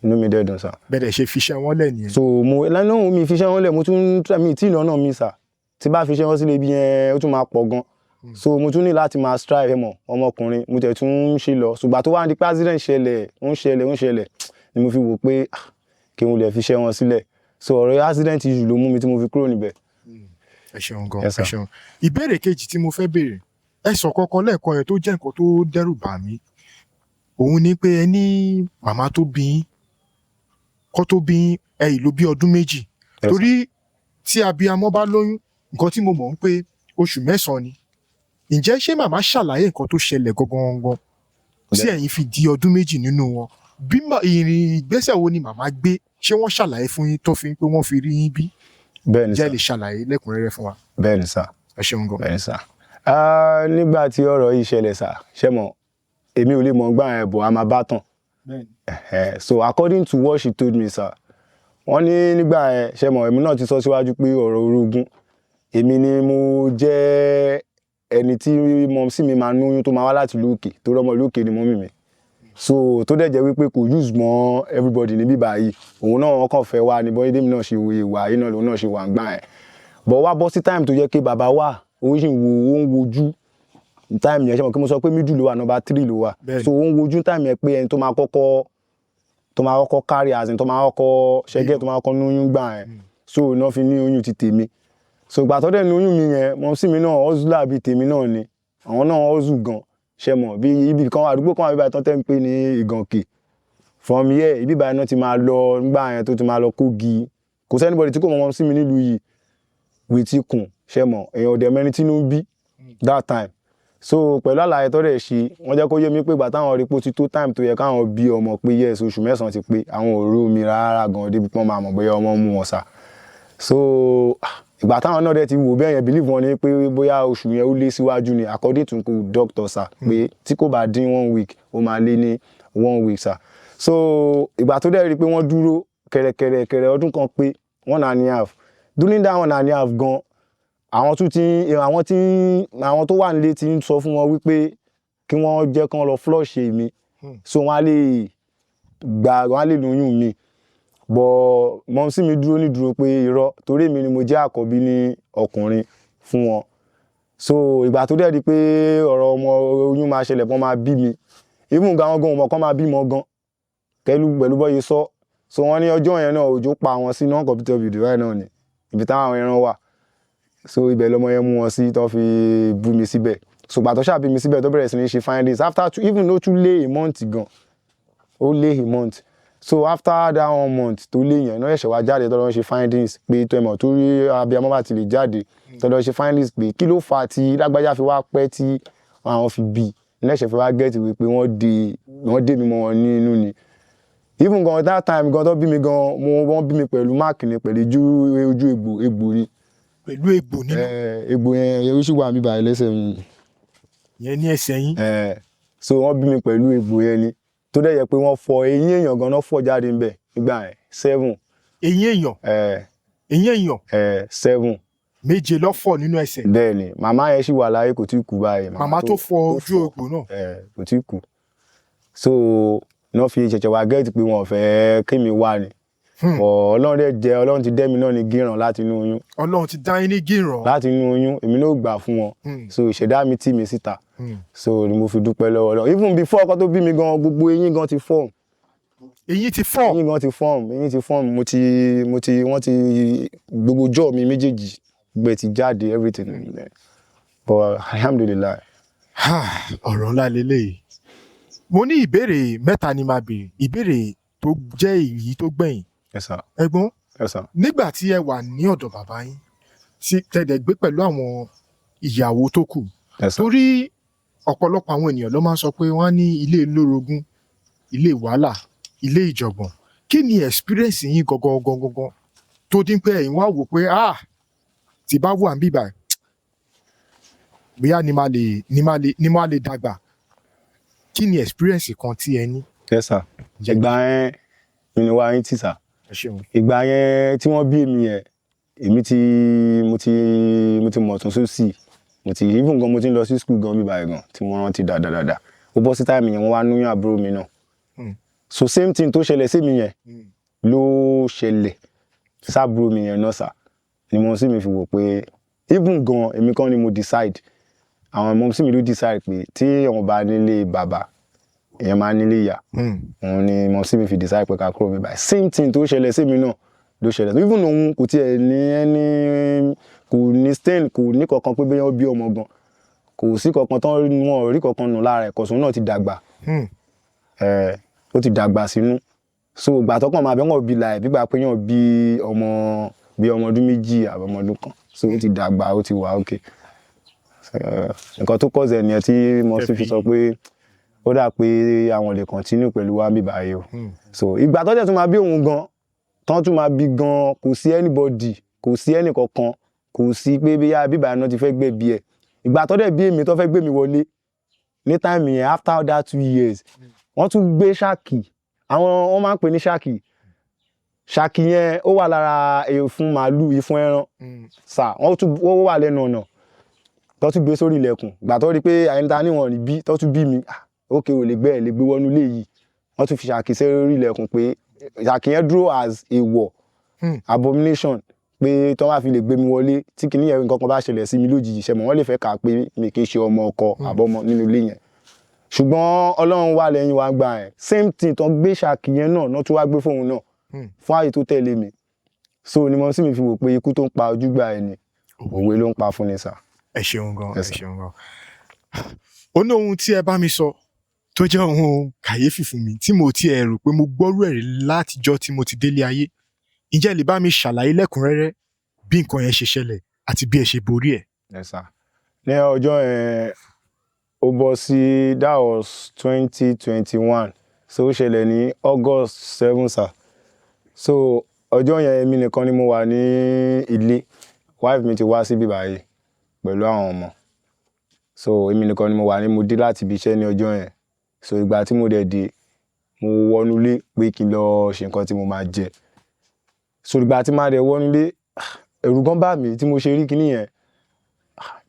inú mi dẹ̀ dùn sà. bẹ́ẹ̀ ṣe fiṣẹ́ wọn lẹ̀ nìyẹn. so mo lẹ́nu mi fiṣẹ́ wọn lẹ̀ mo tún mi tí ìnáwó mi sà tí bá fiṣẹ́ wọn sílé ibi yẹn ó tún máa pọ̀ gan so mo tún ní láti máa strive mọ̀ ọmọkùnrin mo tẹ̀ tún ń ṣe lọ ṣùgbọ́n tó wá ní pé accident ṣẹlẹ̀ ni mo fi wò pé kí n lè fiṣẹ́ wọn sílẹ̀ so ọ̀rọ̀ accident issue ló mú mi tí mo fi kúrò níbẹ̀. ẹ ṣeun gan ẹ ṣeun ìbéèrè kejì tí mo fẹ́ béèrè ẹ sọ kankan lẹ́ẹ̀kan yẹn tó jẹ́ nǹkan tó dẹ́rù bà mí òun ni pé ẹ ní màmá tó bí yín kó tó bí yín ẹ ìlú bí ọdún méjì torí tí abiyamọ bá lóyún nǹkan tí mo mọ̀ ń pé oṣù 9 ni ǹjẹ́ ṣé màmá ṣàlàyé nǹkan tó ṣẹlẹ̀ gangan tí ẹ̀yin fi di ọdún méjì nínú wọn bí ìrìn ìgbésẹ̀ wo ni màmá gbé ṣé wọ́n ṣàlàyé fún yín tó fi ń pé wọ́n fi rí yín bí bẹ́ẹ̀ ni sà jẹ́ lè ṣàlàyé lẹ́kùnrẹ́rẹ́ fún wa. bẹ́ẹ̀ ni sà ẹ ṣeun gan. bẹ́ẹ̀ ni sà. Nígbà tí ọ̀rọ̀ yìí ṣẹlẹ̀ sà ṣé mọ̀ èmi ò lè mọ̀ gbà yẹn bọ̀ a máa bá tàn. So according to what she told me sir wọ́n ní nígbà yẹn ṣé mọ̀ èmi náà ti sọ síwájú pé ọ̀rọ̀ orogún èmi ni mo jẹ́ ẹni tí mọ̀mísí mi máa lóyún tó máa wá láti ìlú òkè tó rọ́mọ ìlú òkè ni mọ́mí mi so tó dẹ̀ jẹ́ wípé kò use mọ́ everybody níbí báyìí òun náà wọ́n kàn fẹ́ wá ní bọ́yé mi náà ṣe wà yìí náà lòun náà ṣe wà ń gbà yẹn but wá bọ́ sí time tó jẹ́ pé bàbá wà ó ń wojú time yẹn ṣe mọ̀ kí mo sọ pé middle ló wà number 3 ló wà so ó ń wojú time yẹn pé ẹni tó máa kọ́kọ́ carry as in tó máa kọ́kọ́ ṣẹ́gẹ́ tó máa kọ́kọ́ lóyún gbà yẹn so iná fi ní oyún ti tèmi so ìgbà tó dẹ̀ ní oyún mi yẹn mọ̀mísí mi náà hustler bíi tèmi náà ni àwọn náà hustle gan ṣe mọ̀ bí ibi kan àdúgbò kan wà bíbáyìí tán tẹ́ ń pè ní Ìgànkè from here ibi báyìí náà ti máa lọ nígbà yẹn tó ti máa lọ Kógi kò sẹ́nibọ̀dì tí kò mọ̀ mọ̀mísí mi nílùú yìí wìtí kùn ṣe mọ̀ èèyàn ọ̀dẹ̀ mẹ́rin tí ló ń bí that time so pẹ̀lú àlàyé tó dẹ̀ ṣe wọ́n jẹ́ kó yé mi pé ìgbà táwọn rí pé ó ti tó time tó yẹ káwọn bí ọmọ pé yes oṣù 9 ti pé àwọn ò rí omi rárá gan débi pọ́n máa mọ̀ bóyá ọmọ mú wọn sá so ìgbà táwọn náà dẹ̀ ti wò bẹ́ẹ̀ yẹn believe wọn ni pé bóyá oṣù yẹn ó lé síwájú ni according to doctor sá pé tí kò bá dín 1 week ó máa lé ní 1 week sá so ìgbà tó dẹ̀ rí pé wọ́n dúró kẹ̀rẹ̀kẹ̀rẹ̀ ọdún kan pé 1.5 during that 1.5 gan àwọn tó wà nílé ti ń sọ fún wọn wípé kí wọ́n jẹ́ kán lọ flush mi so wọ́n á lè lóyún mi but mọ̀mísí mi dúró ní dúró pé irọ́ torí èmi ni mo jẹ́ àkọ́bí ní ọkùnrin fún wọn so ìgbà tó dẹ̀ di pé ọ̀rọ̀ ọmọ oyún máa ṣẹlẹ̀ pọ́n máa bí mi even gan ọmọ kan máa bímọ gan pẹ̀lú bọ́yé so wọ́n ní ọjọ́ yẹn náà òjò pa wọn sí non-competitive video right náà ni ibi táwọn ẹran wà so ibẹ̀ lọmọ yẹn mú wọn sí tó fi bú mi síbẹ̀ so gbàtọ́ ṣáà bí mi síbẹ̀ tó bẹ̀rẹ̀ sí ní ṣe findings after even though tún lé a month gan ó lé a month so after that 1 month tó lé yẹn náà ẹ̀ṣẹ̀ wá jáde tó lọ ṣe findings pé tó ẹ̀mọ̀ tó rí abiyamọ bá ti lè jáde tó lọ ṣe findings pé kí ló fà á tí lágbájá fi wá pẹ́ tí àwọn fi bí lẹ́ṣẹ̀ fi wá gẹ́ẹ̀tì wípé wọ́n dé mi mọ́ wọn nínú ni even gan that time gan tó bí mi gan wọ́n bí mi pẹ̀lú mark ni pẹ̀lú ojú egbò rí pẹ̀lú egbò nínú. Egbò yẹn ó sì wà mí báyìí lẹ́sẹ̀ mi. Yẹn ní ẹsẹ̀ yín. So wọ́n bí mi pẹ̀lú egbò yẹn ni tó dẹ̀ yẹ pé wọ́n fọ eyín èèyàn gan-an fọ́ jáde ńbẹ̀ nígbà yẹn 7. Eyín èèyàn. Eyín èèyàn. 7. 7 ló fọ́ nínú ẹsẹ̀. Bẹ́ẹ̀ ni màmá yẹn sì wà láyé kò tí ì kú báyìí. Màmá tó fọ ojú egbò náà. Kò tí ì kú so náà fi ṣẹ̀ṣẹ̀ wá gẹ́ẹ̀tì pé wọn ò fẹ́ kí mi wà ni. Ọlọ́run ti dẹ́mi náà ní gíràn láti inú oyún. Ọlọ́run ti dá yín ní gíràn. Láti inú oyún èmi náà gbà fún wọn so ìṣẹ̀dá mi tì mí síta so ni mo fi dúpẹ́ lọ́wọ́ Ọlọ́run even before ọkọ tó bí mi gan gbogbo eyín gan ti form. Eyín ti form. Eyín gan ti form wọ́n ti gbogbo jaw mi méjèèjì gbẹ ti jáde everything but alhamdulillah. Ọ̀rọ̀ ńlá lélẹ́yìí mo ní ìbéèrè 3 ni máa béèrè ìbéèrè tó jẹ́ èyí tó gbẹ̀yìn. Yes sir. Ẹ̀gbọ́n yes sir. nígbà tí ẹ wà ní ọ̀dọ̀ bàbá yín tí tẹ̀dẹ̀ gbé pẹ̀lú àwọn ìyàwó tó kù yes sir. torí ọ̀pọ̀lọpọ̀ àwọn ènìyàn ló máa ń sọ pé wọ́n á ní ilé olórogún ilé wàhálà ilé ìjọ̀gbọ̀n kí ni experience yín gangan tó dín pé ẹ̀yin wá wò pé tí bá wà ń bíbà bóyá ni máa lè dàgbà kí ni experience kan tí ẹ ní. yes sir. ìgbà yẹn ni wàá yín tì sá. ìgbà yẹn tí wọ́n bí èmi yẹn mo ti mọ̀ tún sósì even gan mo ti ń lọ sí school gan bíbá gan tí wọ́n rántí dáadáa ó bọ́ sí táìmì yẹn wọ́n wá núyàn àbúrò mi náà so same thing tó ṣẹlẹ̀ sí mi yẹn ló ṣẹlẹ̀ sábúrò mi yẹn náà sá ni mo sì mi fi wò pé even gan èmi kan ni mo decide àwọn ọmọ sí mi ló decide pé tí àwọn bá nílé bàbá èèyàn máa nílé ìyá òun ni mo sì mi fi decide pé ká kúrò mi báyìí same thing tó ṣẹlẹ̀ sí mi náà ló ṣẹlẹ̀ so even òun kò tiẹ̀ ní ẹni kò ní stain kò ní kankan pé bẹ́ẹ̀ bí ọmọ gan kò sí kankan tán wọn rí kankan nù lára ẹ̀kọ́ sóun náà ti dàgbà ó ti dàgbà sínú so ìgbà tọkàn máa bẹ́ wọ́n bí láì bí gbà pé yàn bí ọmọ ọdún 2 àbí ọmọ ọdún 1 so ó ti dàgbà ó ti wà okay nǹkan tó kọ́ zẹ̀ nìyẹn tí mo sì fi sọ pé ó dà pé àwọn lè continue pẹ̀lú wa bí báyìí o so ìgbà tó dẹ̀ tún máa bí òun gan tán tún máa bí gan kò sí anybody kò sí ẹnì kankan kò sí pé bí bíbá iná ti fẹ́ gbé bí ẹ̀ ìgbà tó dẹ̀ bí èmi tó fẹ́ gbé mi wọlé ní time yẹn after that 2 years wọ́n tún gbé ṣáàkì àwọn wọ́n máa ń pè ní ṣáàkì yẹn ó wà lára ìfun màálù ìfun ẹran sà wọ́n wà lẹ́nu ọ̀nà tó tún gbé sórí ilẹ̀kùn ìgbà tó rí pé àyẹ̀ntà níwọ̀n rí bí tó tún bí mi ókè ò lè gbé wọnú ilé yìí wọ́n tún fi ṣáàkì sórí ilẹ̀kùn pé ṣáàkì yẹn dúró as èèwọ̀ abomination pé tó wá fi lè gbé mi wọlé tí kìíní yẹn nǹkan kan bá ṣẹlẹ̀ sí mi lójijì ṣẹ̀mọ̀ wọ́n lè fẹ́ kà pé mi kì í ṣe ọmọ ọkọ àbọ̀mọ nínú ilé yẹn ṣùgbọ́n Ọlọ́run wà lẹ́yìn wa gbà ẹ̀ same thing tó gbé ṣáàkì yẹn náà tún wá gbé fóun náà fún ààyè tó tẹ̀lé mi so ni mo sì mi fi wò pé ikú tó ń pa ojúgbà ẹ̀ ni òwe ló ń pa fún ni sà. ẹ ṣeun gan ẹ ṣeun gan ó ní ohun tí ẹ bá mi sọ tó jẹ́ ohun kàyéfì fún mi tí mo ti ẹ̀ rò pé mo gbọ́rú ẹ̀rí látijọ́ tí mo ti délé ayé ǹjẹ́ lè bá mi ṣàlàyé lẹ́kùnrẹ́rẹ́ bí nǹkan yẹn ṣe ṣẹlẹ̀ àti bí ẹ ṣe borí ẹ̀. Yes sir. Ní ọjọ́ yẹn ó bọ́ sí that was 2021 so ó ṣẹlẹ̀ ní August 7 sir so ọjọ́ yẹn èmi nìkan ni mo wà ní ilé wife mi ti wá síbí báyìí pẹ̀lú àwọn ọmọ so èmi nìkan ni mo wà ní mo dé láti ibi iṣẹ́ ní ọjọ́ yẹn so ìgbà tí mo dẹ̀ dé mo wọnú ilé pé kí n lọ ṣe nǹkan tí mo máa jẹ so ìgbà tí máa dẹ̀ wọnú ilé ẹ̀rù gan bá mi tí mo ṣe rí kíní yẹn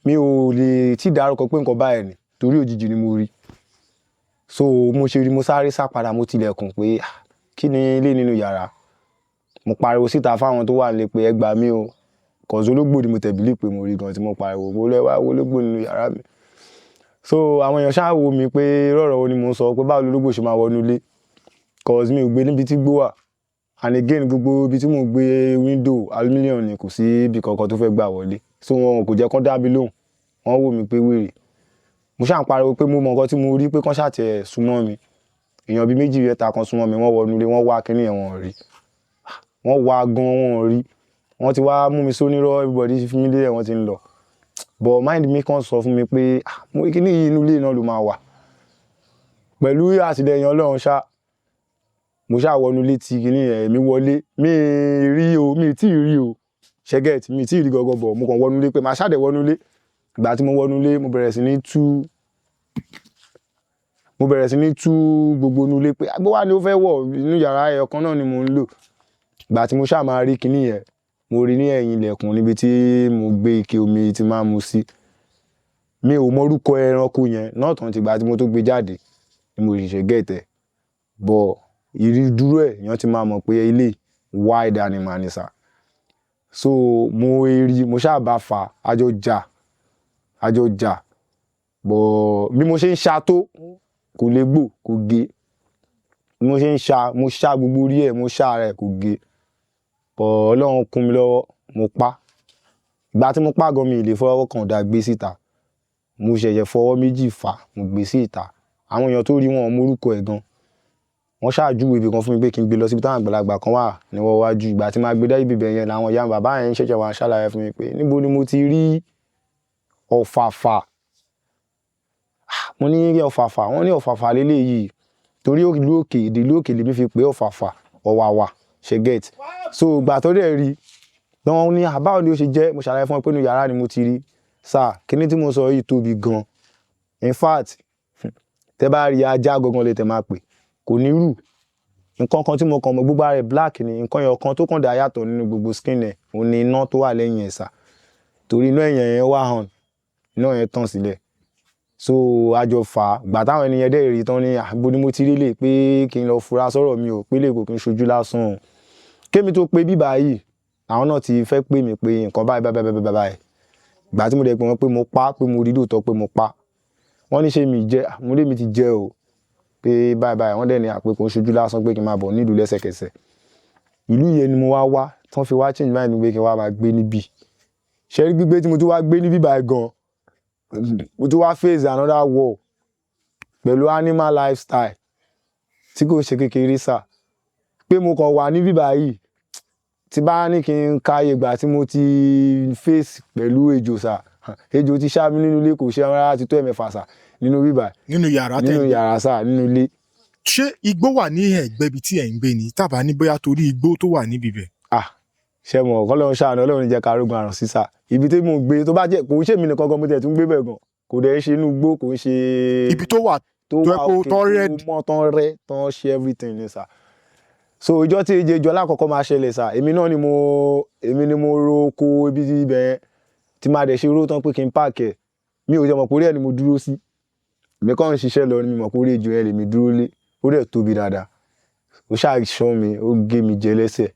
mi ò lè tí dárúkọ pé nǹkan báyìí ni torí òjijì ni mo rí so mo ṣe rí mo sáré sá padà mo tilẹ̀kùn pé kí ni ilé nínú yàrá mo pariwo síta fáwọn tó wà nílé pé ẹ gbà mí o kọ̀ọ̀sọ́ ológbò ni mo tẹ̀bílì pé mo rí gan tí mo pariwo mo lẹ́wà ológbò nínú yàrá mi so àwọn èèyàn ṣáà wò mí pé rọ̀rọ̀ wo ni mo sọ pé báwo ológbò ṣe máa wọnú ilé cause mi ò gbé níbi tí gbó wà and again gbogbo ibi tí mo gbé window aluminium ni kò sí ibi kankan tó fẹ́ gbà wọlé so wọn kò jẹ́ kán dá mi lóhùn wọ́n wò mí pé wèrè mo ṣáà ń pariwo pé mo mọ nǹkan tí mo rí pé kán ṣàtẹ̀ súnmọ́ mi èèyàn bíi méjì mẹ́ta kan súnmọ́ mi wọ́n wọnú ilé wọ́n wá kíní ẹ̀ wọ́n rí wọ́n wá gan wọ́n rí wọ́n ti wá mú mi sónírọ́ everybody fi mí lé ẹ̀ wọ́n ti ń lọ but mind mi kan sọ fún mi pé mo kíní yìí inú ilé náà ló máa wà pẹ̀lú àtìlẹyìn Ọlọ́run ṣá mo ṣáà wọnú ilé tí kíní ẹ̀ mi wọlé mi tí ì rí o ṣẹ́gẹ̀t mi tí ì rí gọ́gọ́ bọ̀ mo kàn wọnú ilé pé màá ṣàdẹ̀ wọnú ilé ìgbà tí mo wọnú ilé mo bẹ̀rẹ̀ sí ní tú gbogbo inú ilé pé agbó wà ní ó fẹ́ wọ̀ inú yàrá ẹyọ kan náà ni mo ń lò ìgbà tí mo ṣáà máa rí kíní yẹn mo rí ní ẹ̀yìn ilẹ̀kùn níbi tí mo gbé ike omi tí máa mu sí mi ò mọ orúkọ ẹranko yẹn náà tán ti gbà tí mo tó gbé jáde ni mo ṣẹ̀ṣẹ̀ gẹ̀tẹ̀ bọ̀ ìrídúró ẹ̀ èèyàn ti máa mọ̀ pé ilé wild animal ni sà so mo ṣáà bá fa àjọ jà bọ̀ bí mo ṣe ń ṣá tó kò lè gbò kò gé bí mo ṣe ń ṣá mo ṣá gbogbo orí ẹ̀ mo ṣá rẹ̀ kò gé bọ̀ Ọlọ́run kún mi lọ́wọ́ mo pa ìgbà tí mo pa gan mi lè fọwọ́ kan dá gbé síta mo ṣẹ̀ṣẹ̀ fọwọ́ méjì fà mo gbé sí ìta àwọn èèyàn tó rí wọn mọ orúkọ ẹ̀ gan wọ́n ṣáàjú ibi kan fún mi pé kí n gbé lọ síbi táwọn àgbàlagbà kan wà níwọ̀ wájú ìgbà tí máa gbé dá ibi bẹ̀ yẹn làwọn ìyá bàbá yẹn ṣẹ̀ṣẹ̀ wá ṣàlàyé fún mi pé níbo ni mo ti rí ọ̀fàfà mo ní ọ̀fàfà wọ́n ní ọ̀fàfà lélẹ́yìí torí ìdílé òkè lèmi fi pé ọ̀fàfà ọ̀wàwà ṣẹ́gẹ̀t so ìgbà tó dẹ̀ rí lọ́wọ́ ní àbáwọ̀ ni ó ṣe jẹ́ mo ṣàlàyé fún wọn pé inú yàrá ni mo ti rí sáà kíní tí mo sọ yìí tóbi gan in fact tẹ bá rí ajá gangan lè tẹ máa pè kò ní rù nǹkan kan tí mo kàn mọ́ gbogbo rẹ̀ black ni nǹkan yẹn kan tó kàn dá yàtọ̀ nínú gbogbo skin ẹ̀ òun ni iná tó wà lẹ́yìn ẹ̀ sà torí iná ẹ̀yìn yẹn wà hàn iná yẹn tàn sílẹ̀ so àjọ fà gbà táwọn ènìyàn dẹ̀ rí tán ní àbò ni mo ti rí lè pé kí n lọ fura sọ̀rọ̀ mi ò pé lè kò kí n ṣojú lásán kémi tó pé bíbá yìí àwọn náà ti fẹ́ pè mí pé nǹkan báyìí gbà tí mo dẹ̀ pé wọ́n pé mo pa pé mo rí lóòótọ́ pé mo pa wọ́n ní ṣé mi jẹ́ àmúlé mi ti jẹ́ o pé báyìí wọ́n dẹ̀ ní àpé kò ń ṣojú lásán pé kí n máa bọ̀ nílùú lẹ́sẹ̀kẹsẹ̀ ìlú yẹn ni mo wá tán fi wá change mind mi pé kí n wá máa gbé níbí ṣẹ́rí gbígbé tí mo tún wá gbé níbí báyìí gan mo tún wá face another war pẹ̀lú animal lifestyle tí kò ṣe kékeré sà pé mo kàn wà níbí báyìí tí bá ní kí n káyè gbà tí mo ti face pẹ̀lú ejò sà ejò ti ṣá mi nínú ilé kò ṣe rárá ti tó ẹ̀mẹ́fà sà nínú bíbà nínú yàrá nínú yàrá sà nínú ilé. ṣé igbó wà ní ẹ̀gbẹ́ ibi tí ẹ̀ ń gbé ni tàbá ní bóyá torí igbó tó wà níbi bẹ̀. Ṣé mọ̀ kọ́lọ́run ṣàánú Ọlọ́run jẹ́ ká rógun àrùn sísà ibi tí mo gbé tó bá jẹ́ kò ń ṣèmi nìkan gan mo tẹ̀ tún gbé bẹ̀ gan kò dẹ̀ ṣe inú igbó kò ń ṣe ibi tó wà tó ẹ̀kọ́ tán rẹ̀ mọ́ tán rẹ́ tán ṣe everything ni sà. So ìjọ tí ejò lákọ̀ọ́kọ́ máa ṣẹlẹ̀ sà èmi ni mo ro oko ibi ibẹ̀ tí máa dẹ̀ ṣe ró tán pé kí n páàkì ẹ̀ mi ò jẹ́ mọ̀ pé orí ẹ̀ ni mo dúró sí mi kàn ń ṣiṣẹ́ lọ ni mi mọ̀ pé orí ejò yẹn lèmi dúró lé ó dẹ̀ tóbi dáadáa ó ṣáà ṣọ́ mi ó gé mi jẹ lẹ́sẹ̀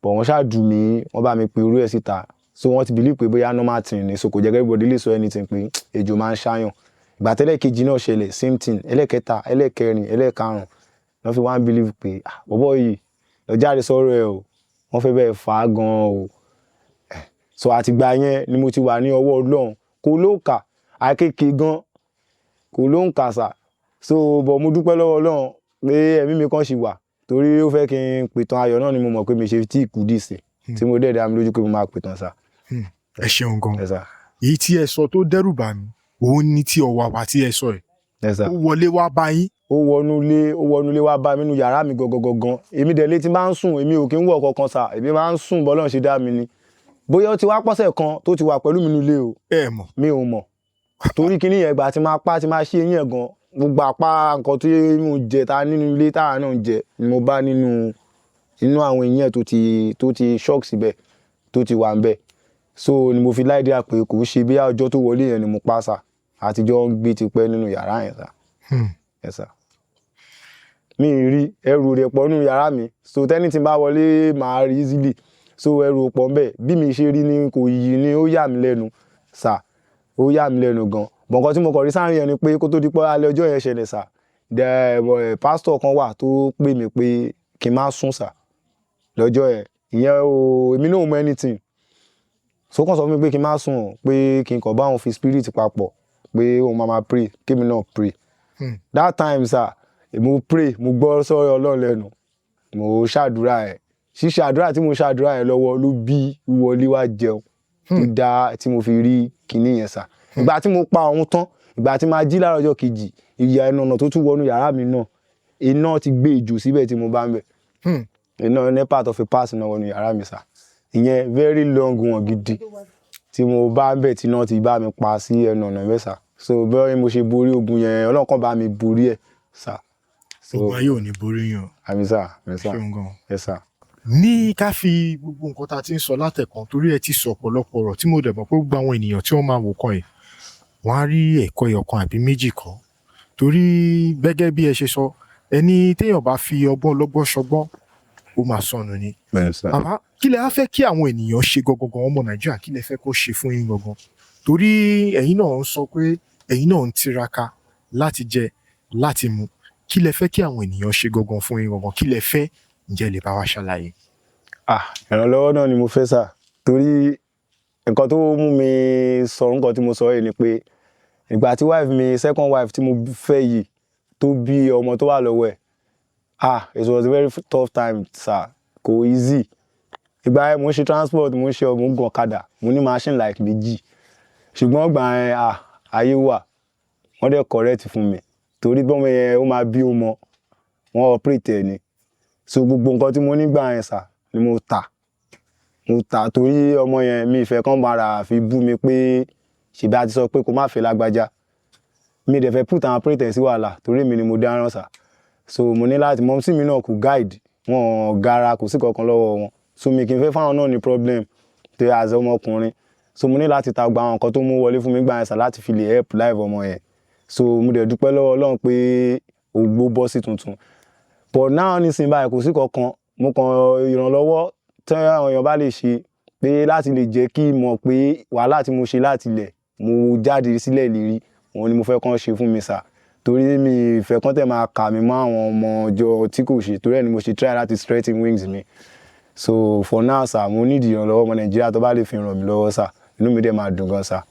bọ̀ wọ́n ṣáà dùn mí wọ́n bá mi pe orú ẹ̀ síta so wọ́n ti believe pé bóyá normal thing ni so kò jẹ́ everybody lè sọ anything pé ejò máa ń ṣáyàn ìgbà tẹ́lẹ̀ kejì náà ṣẹlẹ̀ same thing ẹlẹ́kẹta ẹlẹ́kẹrin ẹlẹ́karùn wọ́n fi wá ń believe pé bọ́bọ́ yìí lọ jáde sọ̀rọ̀ ẹ̀ o wọ́n fẹ́ bẹ́ẹ̀ fà á gan-an o so àtìgbà yẹn ni mo ti wà ní ọwọ́ Ọlọ́run kò ló ń kà àkékè gan kò ló ń kà sà so bọ̀ mo dúpẹ́ lọ́wọ́ Ọlọ́run pé ẹ̀mí mi kàn ṣì wà torí ó fẹ́ kí n pìtàn ayọ̀ náà ni mo mọ̀ pé mi ṣe tí ìkú dì sí tí mo dẹ̀ dá mi lójú pé mo máa pìtàn sà. ẹ ṣeun gan èyí tí ẹ sọ tó dẹ́rù bà mí òun ni tí ọ̀wàwà tí ẹ sọ ẹ̀ ó wọlé wá bá yín. ó wọnú ilé wá bá mi nínú yàrá mi gangan èmi dẹ̀ létí máa ń sùn èmi ò kí ń wọ̀ kankan sà èmi máa ń sùn bọ́lọ́run ṣe dá mi ni bóyá ó ti wá pọ́sẹ̀ kan tó ti wà pẹ̀lú mi nílé o mi ò mọ̀ torí kíní yẹn gbà tí máa pa tí máa ṣí eyín ẹ̀ gan gbogbo àpá nǹkan tí mo jẹ ta nínú ilé táwa náà ń jẹ ni mo bá nínú àwọn eyín ẹ̀ tó ti shock síbẹ̀ tó ti wà ń bẹ̀ so ni mo fi láìdí àpè kò ṣe bí ọjọ́ tó wọlé yẹn ni mo pa sà àtijọ́ ń gbé tipẹ́ nínú yàrá yẹn sà. Yes sir. Mi rí ẹrù rẹ̀ pọ̀ nínú yàrá mi so tẹ́ni tí n bá wọlé màá rí easily so ẹrù pọ̀ ń bẹ̀ bí mi ṣe rí ni kò yí ni ó yà mí lẹ́nu sà ó yà mí lẹ́nu gan bọ̀ǹkan tí mo kọ̀ rí sáárín yẹn ni pé kó tó di pé alẹ́ ọjọ́ yẹn ṣẹlẹ̀ sà pásítọ̀ kan wà tó pè mí pé kí n má sùn sà lọ́jọ́ yẹn ìyẹn o èmi náà mọ anything so kàn sọ fún mi pé kí n má sùn pé kí n kàn bá òun fi spirit papọ̀ pé òun máa pray kémi náà pray. That time sir mo pray mo gbọ́ sọ́rọ̀ Ọlọ́run lẹ́nu mo ṣàdúrà ẹ̀ ṣíṣe àdúrà tí mo ṣàdúrà ẹ̀ lọ́wọ́ ló bí wọlé wá jẹun tó dá tí mo fi rí kinní yẹn sà ìgbà tí mo pa òun tán ìgbà tí máa jí láàárọ̀ ọjọ́ kejì ìyá ẹnu ọ̀nà tó tún wọnú yàrá mi náà iná ti gbé ejò síbẹ̀ tí mo bá ń bẹ̀ iná ní part of a pass náà wọnú yàrá mi sà ìyẹn very long one gidi tí mo bá ń bẹ̀ tí náà ti bá mi pa sí ẹnu ọ̀nà mẹ́sà so bẹ́ẹ̀ mo ṣe borí ogun yẹn Ọlọ́run kan bá mi borí ẹ̀ sà. ogun ayé ò ní borí yàn. àmì sà ẹ sà. ní ká fi gbogbo nǹkan tá a ti ń sọ látẹ̀kan torí ẹ ti sọ ọ̀pọ̀lọpọ̀ ọ̀rọ̀ tí mo dẹ̀ mọ̀ pé gbogbo àwọn ènìyàn tí wọ́n máa wò kàn yìí wọ́n á rí ẹ̀kọ́ ẹyọkan àbí méjì kan torí gẹ́gẹ́ bí ẹ ṣe sọ ẹni téèyàn bá fi ọgbọ́n ọlọ́gbọ́n ṣọgbọ́n ó máa sọnù ni. àmọ́ kí lẹ á fẹ́ kí àwọn ènìyàn ṣe gangan ọmọ Nàìjíríà kí lẹ fẹ́ kó ṣe fún yín gangan torí ẹ̀yin náà ń sọ pé ẹ̀yin náà ń tiraka láti jẹ láti mu kí lẹ fẹ́ kí àwọn ènìyàn ṣe gangan fún yín gangan kí lẹ fẹ́ ǹjẹ́ lè bá wa ṣàlàyé. ìrànlọ́wọ́ náà ni mo fẹ́ sà torí nǹkan tó mú mi sọ nǹkan tí mo sọ yìí ni pé ìgbà tí wife mi second wife tí mo fẹ́ yìí tó bí ọmọ tó wà lọ́wọ́ ẹ̀ it was a very tough time sir kò easy ìgbà yẹn mo ń ṣe transport mo ń ṣe ọmọ ogun ọ̀kadà mo ní machine like méjì ṣùgbọ́n ìgbà yẹn ayé wà wọ́n dẹ̀ correct fún mi torí bọ́mọ yẹn ó máa bí ọmọ wọ́n operate ẹ̀ ni so gbogbo nǹkan tí mo nígbà yẹn sà ni mo tà torí ọmọ yẹn mi ìfẹ́ kan bára fi bú mi pé ṣèbí a ti sọ pé kó má fẹ́ lágbájá mi dẹ̀ fẹ́ put àwọn operate sí wàhálà torí mi ni mo dáràn sà so mo ní láti mọ́ sí mi náà kò guide wọn gara kò sí kankan lọ́wọ́ wọn so mi kì í fẹ́ fáwọn náà ní problem tó yà àzẹ ọmọkùnrin so mo ní láti ta gba àwọn nǹkan tó mú wọlé fún mi gbà yẹn sà láti fi lè help life ọmọ yẹn so mo dẹ̀ dúpẹ́ lọ́wọ́ Ọlọ́run pé ògbó bọ́ sí tuntun but now nísìnyí báyìí kò sí kankan mo kàn ìrànlọ́wọ́ tí àwọn èèyàn bá lè ṣe pé láti lè jẹ́ kí mọ̀ pé wàhálà tí mo ṣe láti ilẹ̀ mo jáde sílẹ̀ lérí òun ni mo fẹ́ kàn ṣe fún mi sà torí mi ìfẹ́ kàn tẹ̀ máa kà mí mọ́ àwọn ọmọ ọjọ́ tí kò ṣe torí ẹ̀ ni mo ṣe try láti straighten wings mi so for now sà mo need ìrànlọ́wọ́ ọmọ Nàìjíríà tó bá lè fi ràn mí lọ́wọ́ sà inú mi dẹ̀ máa dùn gan sà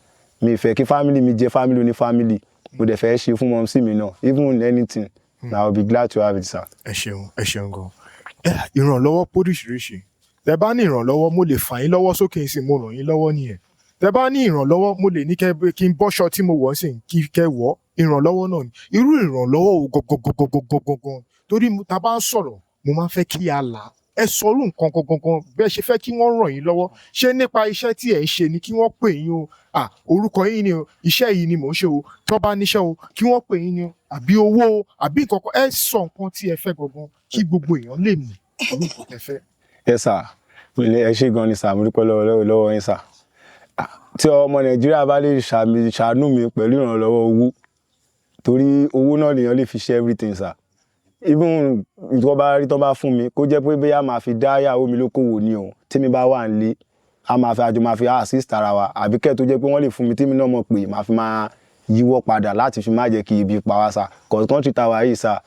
mi ìfẹ́ kí family mi jẹ́ family oní family mo dẹ̀ fẹ́ ṣe fún mọ́ sí mi náà even anything I will be glad to have it sir. ẹ ṣeun gan ìrànlọ́wọ́ póríṣiríṣi tẹ bá ní ìrànlọ́wọ́ mo lè fà yín lọ́wọ́ sókè sí mo ràn yín lọ́wọ́ nìyẹn tẹ́ bá ní ìrànlọ́wọ́ mo lè ní kí n bọ́ṣọ tí mo wọ̀ sí kẹ́ wọ̀ ìrànlọ́wọ́ náà ni irú ìrànlọ́wọ́ ò gangan torí tá bá ń sọ̀rọ̀ mo máa ń fẹ́ kí a là ẹ sọrú nǹkan gangan bẹ́ẹ̀ ṣe fẹ́ kí wọ́n ràn yín lọ́wọ́ ṣé nípa iṣẹ́ tí ẹ̀ ń ṣe ni kí wọ́n pè yín o orúkọ yín ni o iṣẹ́ yìí ni mò ń ṣe o tó bá níṣẹ́ o kí wọ́n pè yín ni o àbí owó o àbí nǹkan kan ẹ sọ nǹkan tí ẹ fẹ́ gangan kí gbogbo èèyàn lè mọ̀ orúkọ tẹ́ fẹ́. ẹ sà ẹ ṣé gan ni sà mo dúpẹ́ lọ́wọ́ yín sà tí ọmọ Nàìjíríà bá lè ṣàánú mi pẹ̀lú ìrànlọ́wọ́ owó torí owó náà lèèyàn lè fi ṣe everything sà even tó bá rí tó bá fún mi kó jẹ́ pé bóyá máa fi dá ìyàwó mi lókòwò ni o tí mi bá wà nílé a máa fi àjọ máa fi assist ara wa àbí kẹ́ tó jẹ́ pé wọ́n lè fún mi tí mi náà mọ̀ pé máa fi máa yíwọ́ padà láti fi má jẹ́ kí ibi pa wá sà country tá wà yìí sà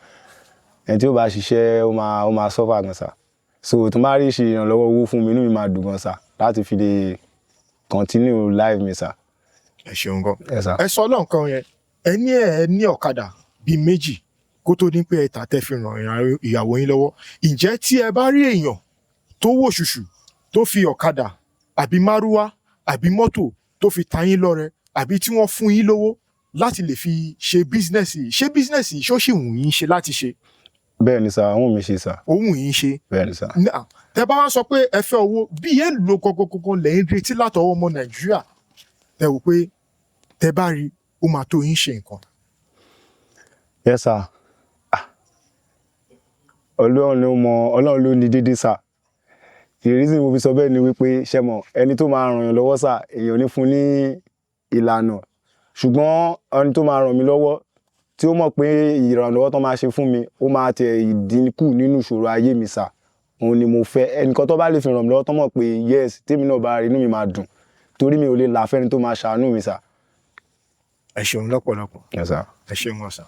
ẹni tí ó bá ṣiṣẹ́ ó máa suffer gan sà so tó bá rí ṣe ìrànlọ́wọ́ owó fún mi inú mi máa dùn gan sà láti fi lè continue life mi sà. ẹ ṣeun gan ẹ sọ lọ́nkàn yẹn ẹ ní ọ̀kadà bíi méjì kó tó ní pé ẹ tà tẹ́ fi ràn ìyàwó yín lọ́wọ́ ǹjẹ́ tí ẹ bá rí èèyàn tó wò ṣùṣù tó fi ọ̀kadà àbí márúwá àbí mọ́tò tó fi ta yín lọ́rẹ àbí tí wọ́n fún yín lówó láti lè fi ṣe bísínẹ́sì ṣó sì wù yín ṣe láti ṣe. bẹ́ẹ̀ ni sà òun mi ṣe sà. òun yín ṣe. bẹ́ẹ̀ ni sà. tẹ́ bá wá sọ pé ẹ fẹ́ owó bí ẹ lo gangan lẹ́yìn retí látọwọ́ ọmọ Nàìjíríà ẹ wò pé tẹ́ bá rí ó máa tó yín ṣe nǹkan. yes sir. Ọlọ́run ló ní dédé sà ìrísí mo fi sọ bẹ́ẹ̀ ni wípé ṣẹmọ ẹni tó máa ràn yàn lọ́wọ́ sà èèyàn ní fún ní ìlànà ṣùgbọ́n ẹni tó máa ràn mí lọ́wọ́ tí ó mọ̀ pé ìrànlọ́wọ́ tó máa ṣe fún mi ó máa tẹ ìdínkù nínú ìṣòro ayé mi sà òun ni mo fẹ́ ẹnìkan tó bá lè fi ràn mí lọ́wọ́ tó mọ̀ pé yes tèmi náà bá rí inú mi máa dùn torí mi ò lè là fẹ́ni tó máa ṣàánú mi sà. ẹ ṣeun lọ́pọ̀lọpọ̀. Yes sir. ẹ ṣeun wọn sà.